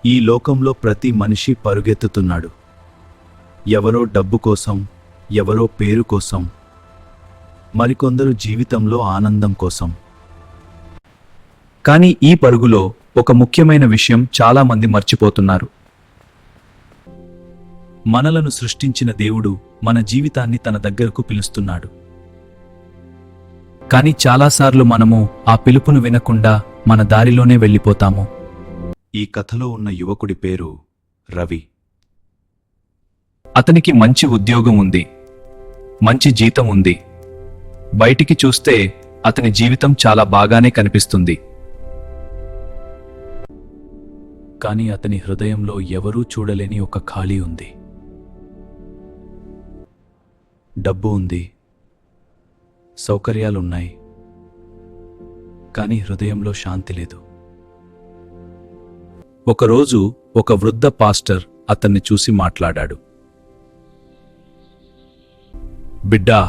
ఈ లోకంలో ప్రతి మనిషి పరుగెత్తుతున్నాడు. ఎవరో డబ్బు కోసం, ఎవరో పేరు కోసం, మరికొందరు జీవితంలో ఆనందం కోసం. కానీ ఈ పరుగులో ఒక ముఖ్యమైన విషయం చాలామంది మర్చిపోతున్నారు. మనలను సృష్టించిన దేవుడు మన జీవితాన్ని తన దగ్గరకు పిలుస్తున్నాడు. కానీ చాలాసార్లు మనము ఆ పిలుపును వినకుండా మన దారిలోనే వెళ్ళిపోతాము. ఈ కథలో ఉన్న యువకుడి పేరు రవి. అతనికి మంచి ఉద్యోగం ఉంది, మంచి జీతం ఉంది. బయటికి చూస్తే అతని జీవితం చాలా బాగానే కనిపిస్తుంది. కానీ అతని హృదయంలో ఎవరూ చూడలేని ఒక ఖాళీ ఉంది. డబ్బు ఉంది, సౌకర్యాలున్నాయి, కానీ హృదయంలో శాంతి లేదు. ఒకరోజు ఒక వృద్ధ పాస్టర్ అతన్ని చూసి మాట్లాడాడు. బిడ్డా,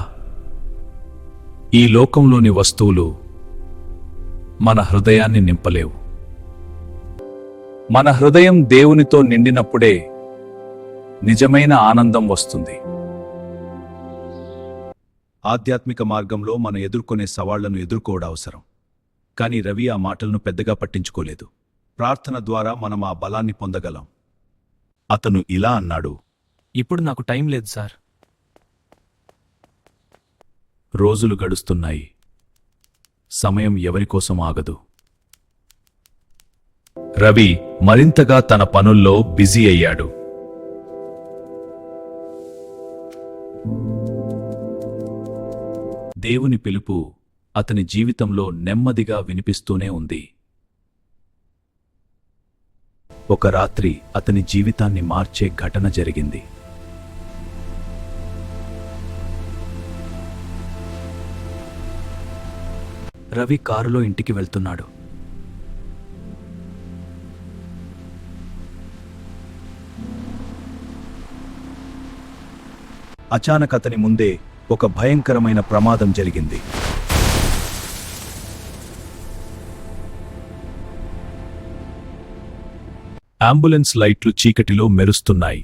ఈ లోకంలోని వస్తువులు మన హృదయాన్ని నింపలేవు. మన హృదయం దేవునితో నిండినప్పుడే నిజమైన ఆనందం వస్తుంది. ఆధ్యాత్మిక మార్గంలో మనం ఎదుర్కొనే సవాళ్లను ఎదుర్కోవడం అవసరం. కానీ రవి ఆ మాటలను పెద్దగా పట్టించుకోలేదు. ప్రార్థన ద్వారా మనం ఆ బలాన్ని పొందగలం. అతను ఇలా అన్నాడు, ఇప్పుడు నాకు టైం లేదు సార్. రోజులు గడుస్తున్నాయి, సమయం ఎవరికోసం ఆగదు. రవి మరింతగా తన పనుల్లో బిజీ అయ్యాడు. దేవుని పిలుపు అతని జీవితంలో నెమ్మదిగా వినిపిస్తూనే ఉంది. ఒక రాత్రి అతని జీవితాన్ని మార్చే ఘటన జరిగింది. రవి కారులో ఇంటికి వెళ్తున్నాడు. అచానక్ అతని ముందే ఒక భయంకరమైన ప్రమాదం జరిగింది. అంబులెన్స్ లైట్లు చీకటిలో మెరుస్తున్నాయి.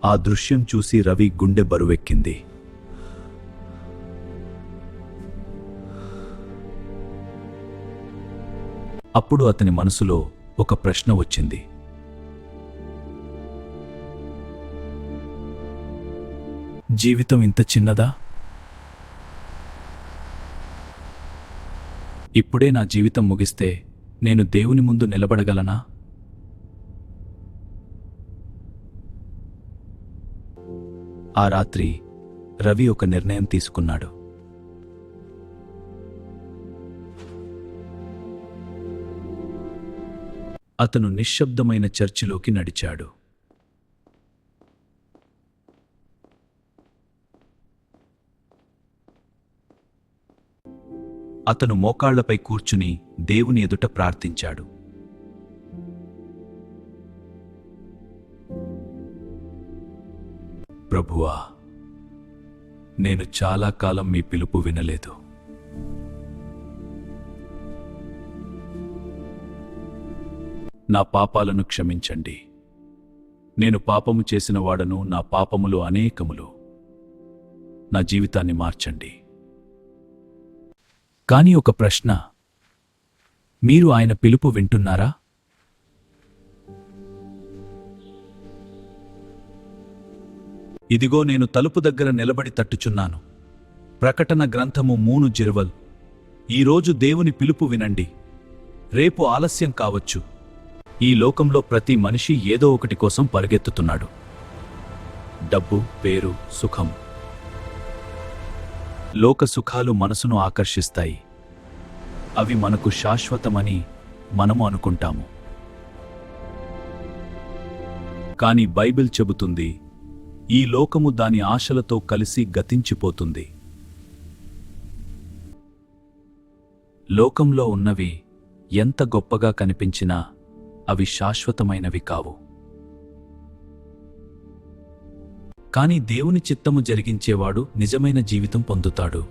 ఆ దృశ్యం చూసి రవి గుండె బరువెక్కింది. అప్పుడు అతని మనసులో ఒక ప్రశ్న వచ్చింది. జీవితం ఇంత చిన్నదా? ఇప్పుడే నా జీవితం ముగిస్తే నేను దేవుని ముందు నిలబడగలనా? ఆ రాత్రి రవి ఒక నిర్ణయం తీసుకున్నాడు. అతను నిశ్శబ్దమైన చర్చిలోకి నడిచాడు. అతను మోకాళ్లపై కూర్చుని దేవుని ఎదుట ప్రార్థించాడు. ప్రభువా, నేను చాలా కాలం మీ పిలుపు వినలేదు. నా పాపాలను క్షమించండి. నేను పాపము చేసిన వాడను, నా పాపములు అనేకములు. నా జీవితాన్ని మార్చండి. కానీ ఒక ప్రశ్న, మీరు ఆయన పిలుపు వింటున్నారా? ఇదిగో నేను తలుపు దగ్గర నిలబడి తట్టుచున్నాను. ప్రకటన గ్రంథము 3:20. ఈరోజు దేవుని పిలుపు వినండి. రేపు ఆలస్యం కావచ్చు. ఈ లోకంలో ప్రతి మనిషి ఏదో ఒకటి కోసం పరిగెత్తుతున్నాడు. డబ్బు, పేరు, సుఖం. లోక సుఖాలు మనసును ఆకర్షిస్తాయి. అవి మనకు శాశ్వతమని మనము అనుకుంటాము. కానీ బైబిల్ చెబుతుంది, ఈ లోకము దాని ఆశలతో కలిసి గతించిపోతుంది. లోకంలో ఉన్నవి ఎంత గొప్పగా కనిపించినా అవి శాశ్వతమైనవి కావు. కానీ దేవుని చిత్తము జరిగించేవాడు నిజమైన జీవితం పొందుతాడు.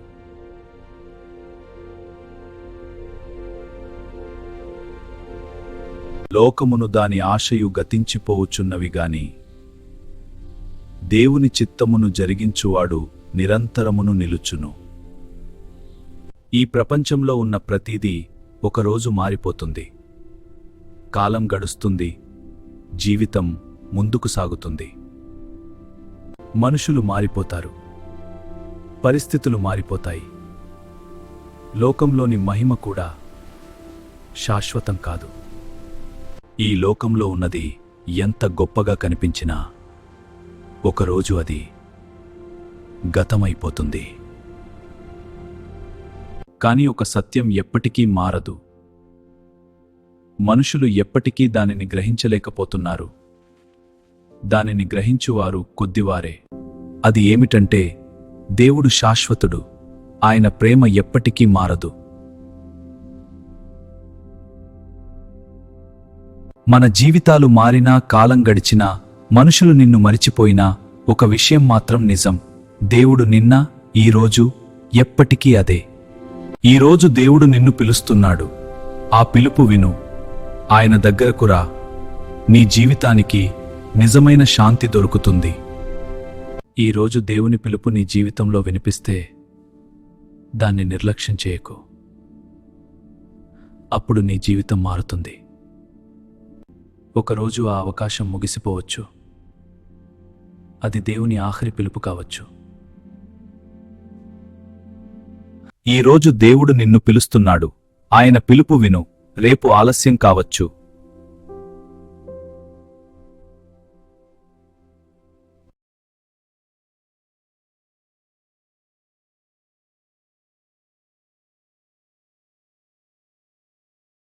లోకమును దాని ఆశయు గతించిపోవుచున్నవి గాని దేవుని చిత్తమును జరిగించువాడు నిరంతరమును నిలుచును. ఈ ప్రపంచంలో ఉన్న ప్రతిదీ ఒకరోజు మారిపోతుంది. కాలం గడుస్తుంది, జీవితం ముందుకు సాగుతుంది. మనుషులు మారిపోతారు, పరిస్థితులు మారిపోతాయి. లోకంలోని మహిమ కూడా శాశ్వతం కాదు. ఈ లోకంలో ఉన్నది ఎంత గొప్పగా కనిపించినా ఒకరోజు అది గతమైపోతుంది. కాని ఒక సత్యం ఎప్పటికీ మారదు. మనుషులు ఎప్పటికీ దానిని గ్రహించలేకపోతున్నారు. దానిని గ్రహించువారు కొద్దివారే. అది ఏమిటంటే, దేవుడు శాశ్వతుడు, ఆయన ప్రేమ ఎప్పటికీ మారదు. మన జీవితాలు మారినా, కాలం గడిచినా, మనుషులు నిన్ను మరిచిపోయినా, ఒక విషయం మాత్రం నిజం: దేవుడు నిన్న, ఈరోజు, ఎప్పటికీ అదే. ఈరోజు దేవుడు నిన్ను పిలుస్తున్నాడు. ఆ పిలుపు విను. ఆయన దగ్గరకు రా. నీ జీవితానికి నిజమైన శాంతి దొరుకుతుంది. ఈరోజు దేవుని పిలుపు నీ జీవితంలో వినిపిస్తే దాన్ని నిర్లక్ష్యం చేయకు. అప్పుడు నీ జీవితం మారుతుంది. ఒకరోజు ఆ అవకాశం ముగిసిపోవచ్చు. అది దేవుని ఆఖరి పిలుపు కావచ్చు. ఈరోజు దేవుడు నిన్ను పిలుస్తున్నాడు. ఆయన పిలుపు విను. రేపు ఆలస్యం కావచ్చు.